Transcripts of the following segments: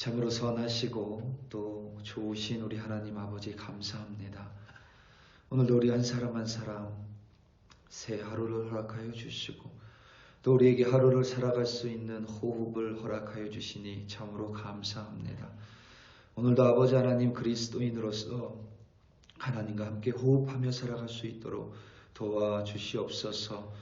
참으로 선하시고 또 좋으신 우리 하나님 아버지 감사합니다. 오늘도 우리 한 사람 한 사람 새 하루를 허락하여 주시고 또 우리에게 하루를 살아갈 수 있는 호흡을 허락하여 주시니 참으로 감사합니다. 오늘도 아버지 하나님 그리스도인으로서 하나님과 함께 호흡하며 살아갈 수 있도록 도와주시옵소서.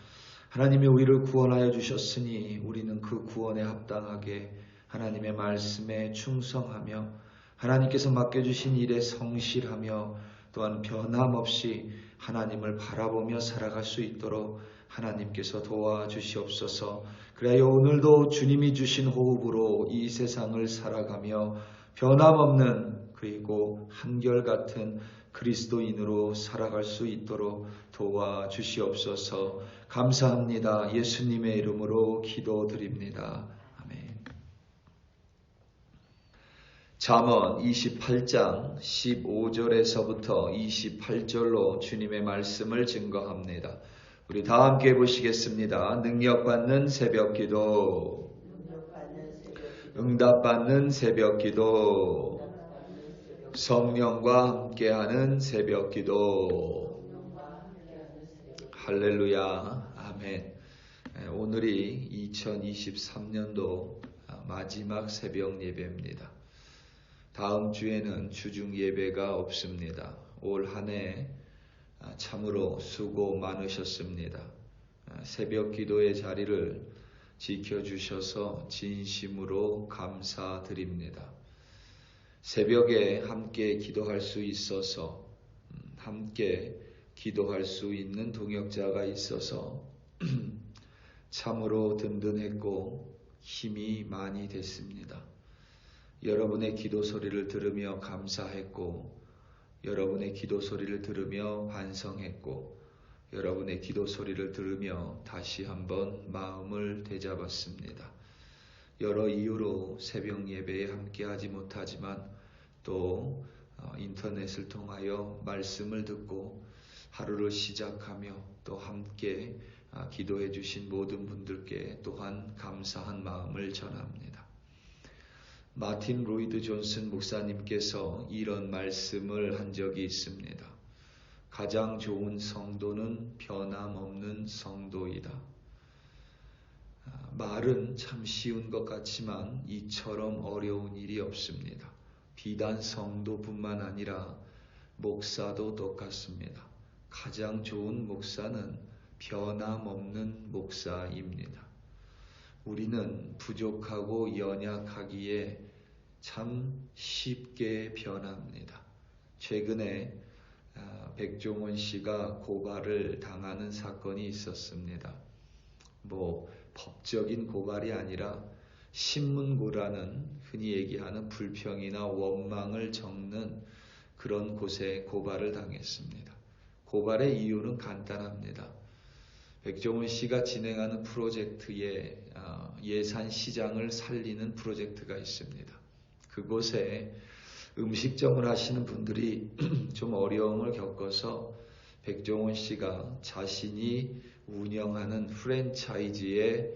하나님이 우리를 구원하여 주셨으니 우리는 그 구원에 합당하게 하나님의 말씀에 충성하며 하나님께서 맡겨주신 일에 성실하며 또한 변함없이 하나님을 바라보며 살아갈 수 있도록 하나님께서 도와주시옵소서. 그래야 오늘도 주님이 주신 호흡으로 이 세상을 살아가며 변함없는 그리고 한결같은 그리스도인으로 살아갈 수 있도록 도와주시옵소서. 감사합니다. 예수님의 이름으로 기도드립니다. 아멘. 잠언 28장 15절에서부터 28절로 주님의 말씀을 증거합니다. 우리 다 함께 보시겠습니다. 능력받는 새벽기도, 응답받는 새벽기도, 성령과 함께하는 새벽기도. 할렐루야. 아멘. 오늘이 2023년도 마지막 새벽 예배입니다. 다음 주에는 주중 예배가 없습니다. 올 한 해 참으로 수고 많으셨습니다. 새벽 기도의 자리를 지켜주셔서 진심으로 감사드립니다. 새벽에 함께 기도할 수 있어서 함께 기도할 수 있는 동역자가 있어서 참으로 든든했고 힘이 많이 됐습니다. 여러분의 기도 소리를 들으며 감사했고 여러분의 기도 소리를 들으며 반성했고 여러분의 기도 소리를 들으며 다시 한번 마음을 되잡았습니다. 여러 이유로 새벽 예배에 함께하지 못하지만 또 인터넷을 통하여 말씀을 듣고 하루를 시작하며 또 함께 기도해 주신 모든 분들께 또한 감사한 마음을 전합니다. 마틴 로이드 존슨 목사님께서 이런 말씀을 한 적이 있습니다. 가장 좋은 성도는 변함없는 성도이다. 말은 참 쉬운 것 같지만 이처럼 어려운 일이 없습니다. 비단 성도뿐만 아니라 목사도 똑같습니다. 가장 좋은 목사는 변함없는 목사입니다. 우리는 부족하고 연약하기에 참 쉽게 변합니다. 최근에 백종원 씨가 고발을 당하는 사건이 있었습니다. 법적인 고발이 아니라 신문고라는 흔히 얘기하는 불평이나 원망을 적는 그런 곳에 고발을 당했습니다. 고발의 이유는 간단합니다. 백종원 씨가 진행하는 프로젝트에 예산 시장을 살리는 프로젝트가 있습니다. 그곳에 음식점을 하시는 분들이 좀 어려움을 겪어서 백종원 씨가 자신이 운영하는 프랜차이즈에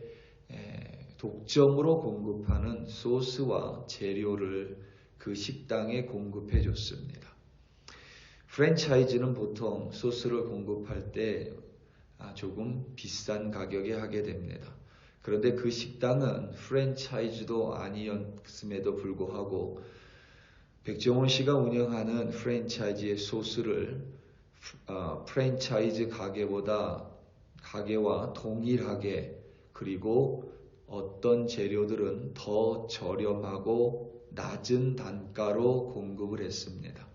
독점으로 공급하는 소스와 재료를 그 식당에 공급해 줬습니다. 프랜차이즈는 보통 소스를 공급할 때 조금 비싼 가격에 하게 됩니다. 그런데 그 식당은 프랜차이즈도 아니었음에도 불구하고 백종원 씨가 운영하는 프랜차이즈의 소스를 프랜차이즈 가게와 동일하게 그리고 어떤 재료들은 더 저렴하고 낮은 단가로 공급을 했습니다.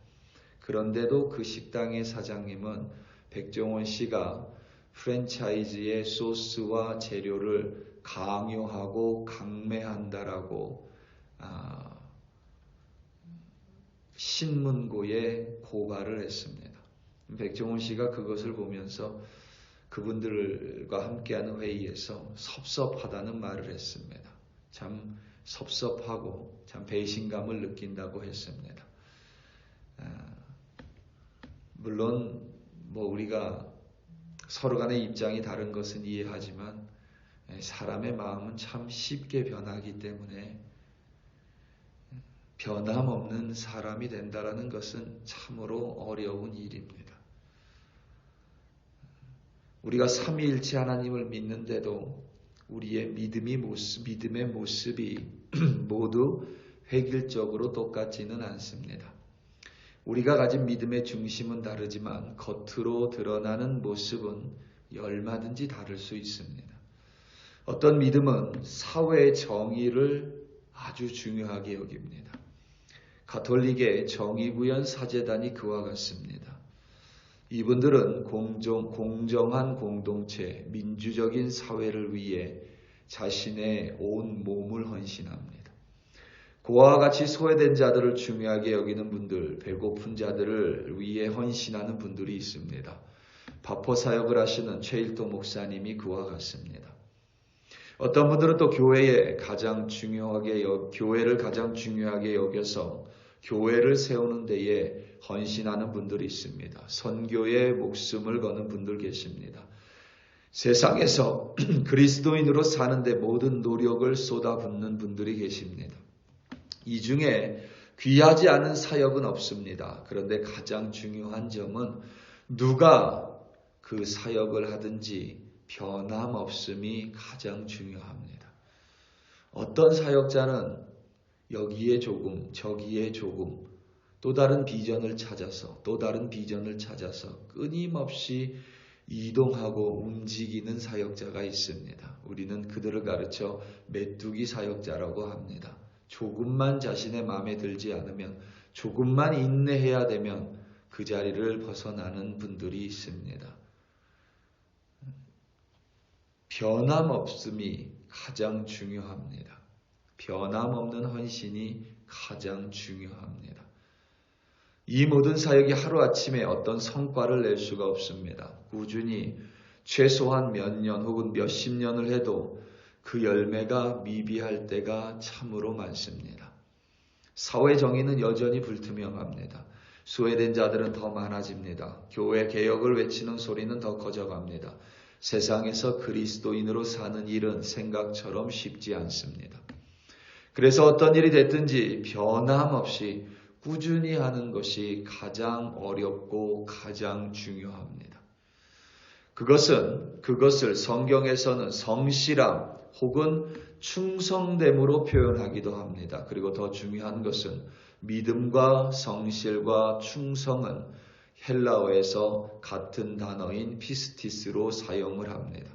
그런데도 그 식당의 사장님은 백종원 씨가 프랜차이즈의 소스와 재료를 강요하고 강매한다라고 신문고에 고발을 했습니다. 백종원 씨가 그것을 보면서 그분들과 함께하는 회의에서 섭섭하다는 말을 했습니다. 참 섭섭하고 참 배신감을 느낀다고 했습니다. 물론 우리가 서로 간의 입장이 다른 것은 이해하지만 사람의 마음은 참 쉽게 변하기 때문에 변함없는 사람이 된다라는 것은 참으로 어려운 일입니다. 우리가 삼위일체 하나님을 믿는데도 우리의 믿음의 모습이 모두 획일적으로 똑같지는 않습니다. 우리가 가진 믿음의 중심은 다르지만 겉으로 드러나는 모습은 얼마든지 다를 수 있습니다. 어떤 믿음은 사회의 정의를 아주 중요하게 여깁니다. 가톨릭의 정의구현 사제단이 그와 같습니다. 이분들은 공정한 공동체, 민주적인 사회를 위해 자신의 온 몸을 헌신합니다. 그와 같이 소외된 자들을 중요하게 여기는 분들, 배고픈 자들을 위해 헌신하는 분들이 있습니다. 바포 사역을 하시는 최일도 목사님이 그와 같습니다. 어떤 분들은 또 교회를 가장 중요하게 여겨서 교회를 세우는 데에 헌신하는 분들이 있습니다. 선교에 목숨을 거는 분들 계십니다. 세상에서 그리스도인으로 사는데 모든 노력을 쏟아붓는 분들이 계십니다. 이 중에 귀하지 않은 사역은 없습니다. 그런데 가장 중요한 점은 누가 그 사역을 하든지 변함없음이 가장 중요합니다. 어떤 사역자는 여기에 조금, 저기에 조금, 또 다른 비전을 찾아서 끊임없이 이동하고 움직이는 사역자가 있습니다. 우리는 그들을 가르쳐 메뚜기 사역자라고 합니다. 조금만 자신의 마음에 들지 않으면, 조금만 인내해야 되면 그 자리를 벗어나는 분들이 있습니다. 변함없음이 가장 중요합니다. 변함없는 헌신이 가장 중요합니다. 이 모든 사역이 하루아침에 어떤 성과를 낼 수가 없습니다. 꾸준히 최소한 몇 년 혹은 몇십 년을 해도 그 열매가 미비할 때가 참으로 많습니다. 사회 정의는 여전히 불투명합니다. 소외된 자들은 더 많아집니다. 교회 개혁을 외치는 소리는 더 커져갑니다. 세상에서 그리스도인으로 사는 일은 생각처럼 쉽지 않습니다. 그래서 어떤 일이 됐든지 변함없이 꾸준히 하는 것이 가장 어렵고 가장 중요합니다. 그것을 성경에서는 성실함 혹은 충성됨으로 표현하기도 합니다. 그리고 더 중요한 것은 믿음과 성실과 충성은 헬라어에서 같은 단어인 피스티스로 사용을 합니다.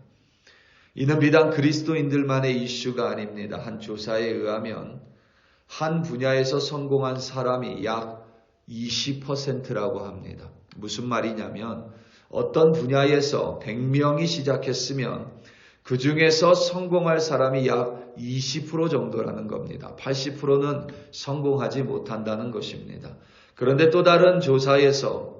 이는 비단 그리스도인들만의 이슈가 아닙니다. 한 조사에 의하면 한 분야에서 성공한 사람이 약 20%라고 합니다. 무슨 말이냐면 어떤 분야에서 100명이 시작했으면 그 중에서 성공할 사람이 약 20% 정도라는 겁니다. 80%는 성공하지 못한다는 것입니다. 그런데 또 다른 조사에서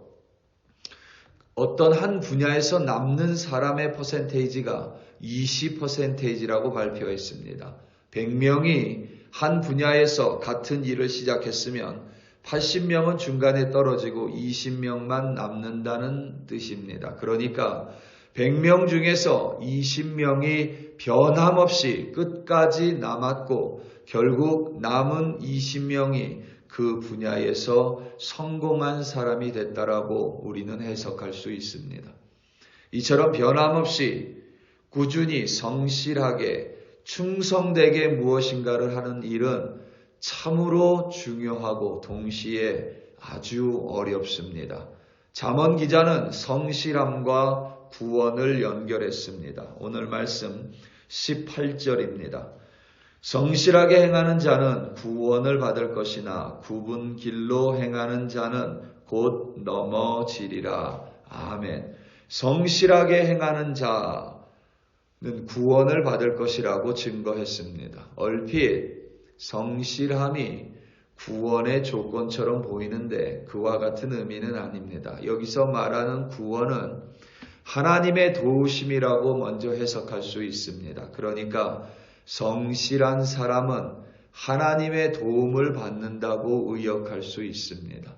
어떤 한 분야에서 남는 사람의 퍼센테이지가 20%라고 발표했습니다. 100명이 한 분야에서 같은 일을 시작했으면 80명은 중간에 떨어지고 20명만 남는다는 뜻입니다. 그러니까 100명 중에서 20명이 변함없이 끝까지 남았고 결국 남은 20명이 그 분야에서 성공한 사람이 됐다라고 우리는 해석할 수 있습니다. 이처럼 변함없이 꾸준히 성실하게 충성되게 무엇인가를 하는 일은 참으로 중요하고 동시에 아주 어렵습니다. 잠언 기자는 성실함과 구원을 연결했습니다. 오늘 말씀 18절입니다. 성실하게 행하는 자는 구원을 받을 것이나 굽은 길로 행하는 자는 곧 넘어지리라. 아멘. 성실하게 행하는 자는 구원을 받을 것이라고 증거했습니다. 얼핏 성실함이 구원의 조건처럼 보이는데 그와 같은 의미는 아닙니다. 여기서 말하는 구원은 하나님의 도우심이라고 먼저 해석할 수 있습니다. 그러니까 성실한 사람은 하나님의 도움을 받는다고 의역할 수 있습니다.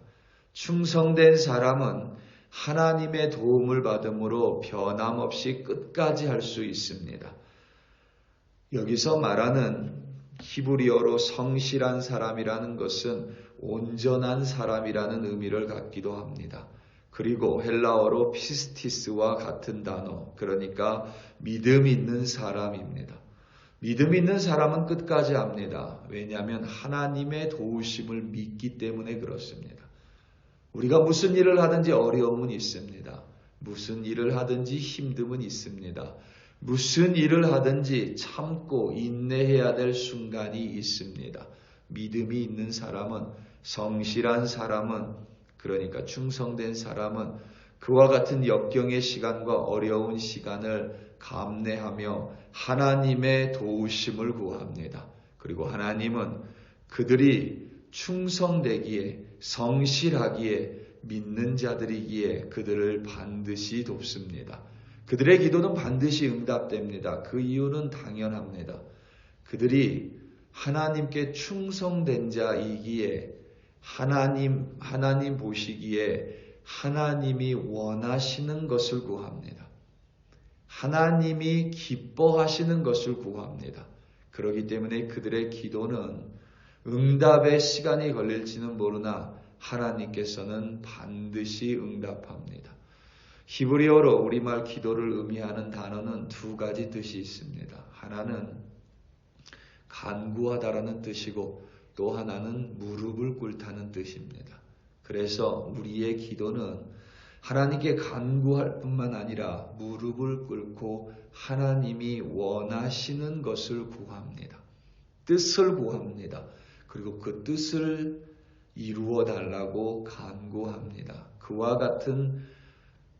충성된 사람은 하나님의 도움을 받음으로 변함없이 끝까지 할 수 있습니다. 여기서 말하는 히브리어로 성실한 사람이라는 것은 온전한 사람이라는 의미를 갖기도 합니다. 그리고 헬라어로 피스티스와 같은 단어, 그러니까 믿음 있는 사람입니다. 믿음 있는 사람은 끝까지 합니다. 왜냐하면 하나님의 도우심을 믿기 때문에 그렇습니다. 우리가 무슨 일을 하든지 어려움은 있습니다. 무슨 일을 하든지 힘듦은 있습니다. 무슨 일을 하든지 참고 인내해야 될 순간이 있습니다. 믿음이 있는 사람은, 성실한 사람은, 그러니까 충성된 사람은 그와 같은 역경의 시간과 어려운 시간을 감내하며 하나님의 도우심을 구합니다. 그리고 하나님은 그들이 충성되기에, 성실하기에, 믿는 자들이기에 그들을 반드시 돕습니다. 그들의 기도는 반드시 응답됩니다. 그 이유는 당연합니다. 그들이 하나님께 충성된 자이기에 하나님 보시기에 하나님이 원하시는 것을 구합니다. 하나님이 기뻐하시는 것을 구합니다. 그렇기 때문에 그들의 기도는 응답의 시간이 걸릴지는 모르나 하나님께서는 반드시 응답합니다. 히브리어로 우리말 기도를 의미하는 단어는 두 가지 뜻이 있습니다. 하나는 간구하다라는 뜻이고 또 하나는 무릎을 꿇다는 뜻입니다. 그래서 우리의 기도는 하나님께 간구할 뿐만 아니라 무릎을 꿇고 하나님이 원하시는 것을 구합니다. 뜻을 구합니다. 그리고 그 뜻을 이루어 달라고 간구합니다. 그와 같은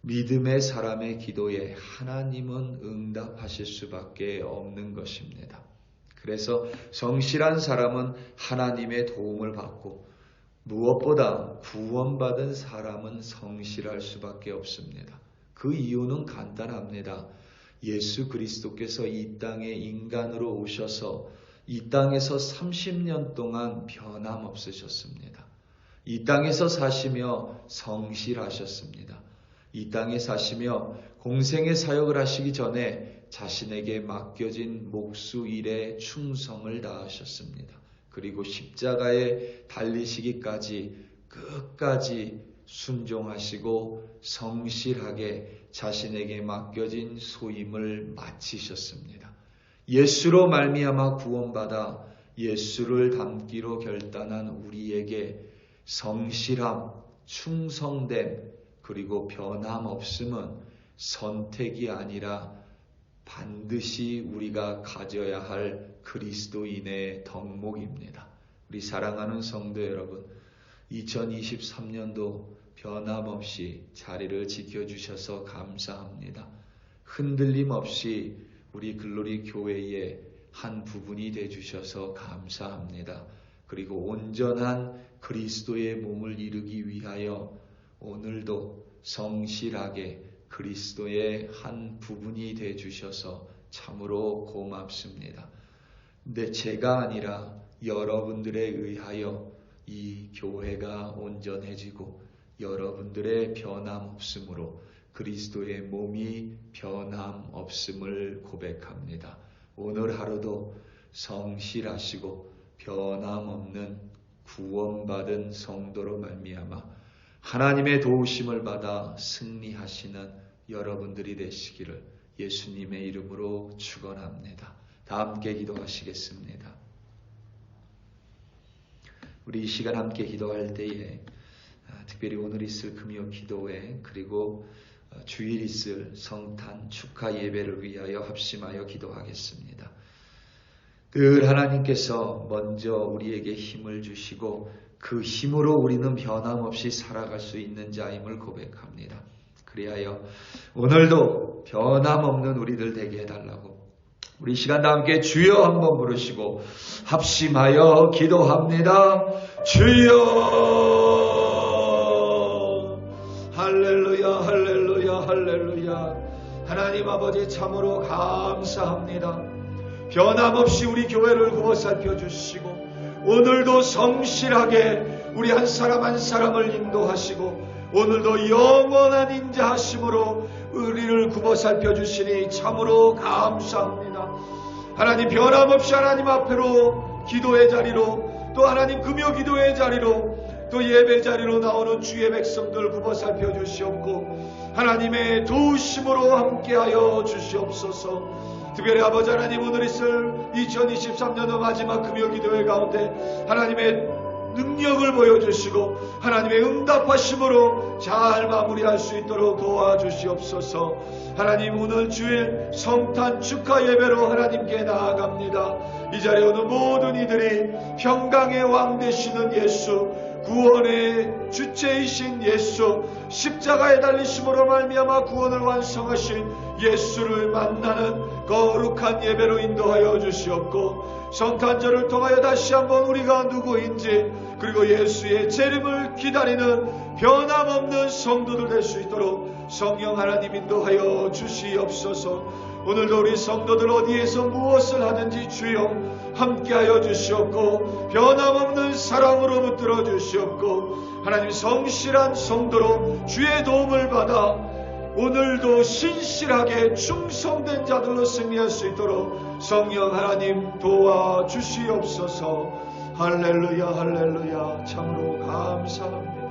믿음의 사람의 기도에 하나님은 응답하실 수밖에 없는 것입니다. 그래서 성실한 사람은 하나님의 도움을 받고 무엇보다 구원받은 사람은 성실할 수밖에 없습니다. 그 이유는 간단합니다. 예수 그리스도께서 이 땅에 인간으로 오셔서 이 땅에서 30년 동안 변함없으셨습니다. 이 땅에서 사시며 성실하셨습니다. 이 땅에 사시며 공생의 사역을 하시기 전에 자신에게 맡겨진 목수 일에 충성을 다하셨습니다. 그리고 십자가에 달리시기까지 끝까지 순종하시고 성실하게 자신에게 맡겨진 소임을 마치셨습니다. 예수로 말미암아 구원받아 예수를 닮기로 결단한 우리에게 성실함, 충성됨, 그리고 변함없음은 선택이 아니라 반드시 우리가 가져야 할 그리스도인의 덕목입니다. 우리 사랑하는 성도 여러분, 2023년도 변함없이 자리를 지켜주셔서 감사합니다. 흔들림 없이 우리 글로리 교회의 한 부분이 되주셔서 감사합니다. 그리고 온전한 그리스도의 몸을 이루기 위하여 오늘도 성실하게 그리스도의 한 부분이 되주셔서 참으로 고맙습니다. 근데 제가 아니라 여러분들에 의하여 이 교회가 온전해지고 여러분들의 변함없음으로 그리스도의 몸이 변함없음을 고백합니다. 오늘 하루도 성실하시고 변함없는 구원받은 성도로 말미암아 하나님의 도우심을 받아 승리하시는 여러분들이 되시기를 예수님의 이름으로 축원합니다. 다 함께 기도하시겠습니다. 우리 이 시간 함께 기도할 때에 특별히 오늘 있을 금요 기도회 그리고 주일 있을 성탄 축하 예배를 위하여 합심하여 기도하겠습니다. 늘 하나님께서 먼저 우리에게 힘을 주시고 그 힘으로 우리는 변함없이 살아갈 수 있는 자임을 고백합니다. 그리하여 오늘도 변함없는 우리들 되게 해달라고 우리 시간 다 함께 주여 한번 부르시고 합심하여 기도합니다. 주여 할렐루야 할렐루야 할렐루야. 하나님 아버지 참으로 감사합니다. 변함없이 우리 교회를 구워 살펴주시고 오늘도 성실하게 우리 한 사람 한 사람을 인도하시고 오늘도 영원한 인자하심으로 우리를 굽어 살펴주시니 참으로 감사합니다. 하나님 변함없이 하나님 앞으로 기도의 자리로, 또 하나님 금요 기도의 자리로, 또 예배 자리로 나오는 주의 백성들 굽어 살펴 주시옵고 하나님의 도우심으로 함께하여 주시옵소서. 특별히 아버지 하나님, 오늘 있을 2023년의 마지막 금요 기도회 가운데 하나님의 능력을 보여주시고 하나님의 응답하심으로 잘 마무리할 수 있도록 도와주시옵소서. 하나님, 오늘 주일 성탄 축하 예배로 하나님께 나아갑니다. 이 자리에 오는 모든 이들이 평강의 왕 되시는 예수, 구원의 주체이신 예수, 십자가에 달리심으로 말미암아 구원을 완성하신 예수를 만나는 거룩한 예배로 인도하여 주시옵고 성탄절을 통하여 다시 한번 우리가 누구인지, 그리고 예수의 재림을 기다리는 변함없는 성도들 될 수 있도록 성령 하나님 인도하여 주시옵소서. 오늘도 우리 성도들 어디에서 무엇을 하든지 주여 함께하여 주시옵고 변함없는 사랑으로 붙들어 주시옵고 하나님, 성실한 성도로 주의 도움을 받아 오늘도 신실하게 충성된 자들로 승리할 수 있도록 성령 하나님 도와주시옵소서. 할렐루야, 할렐루야. 참으로 감사합니다.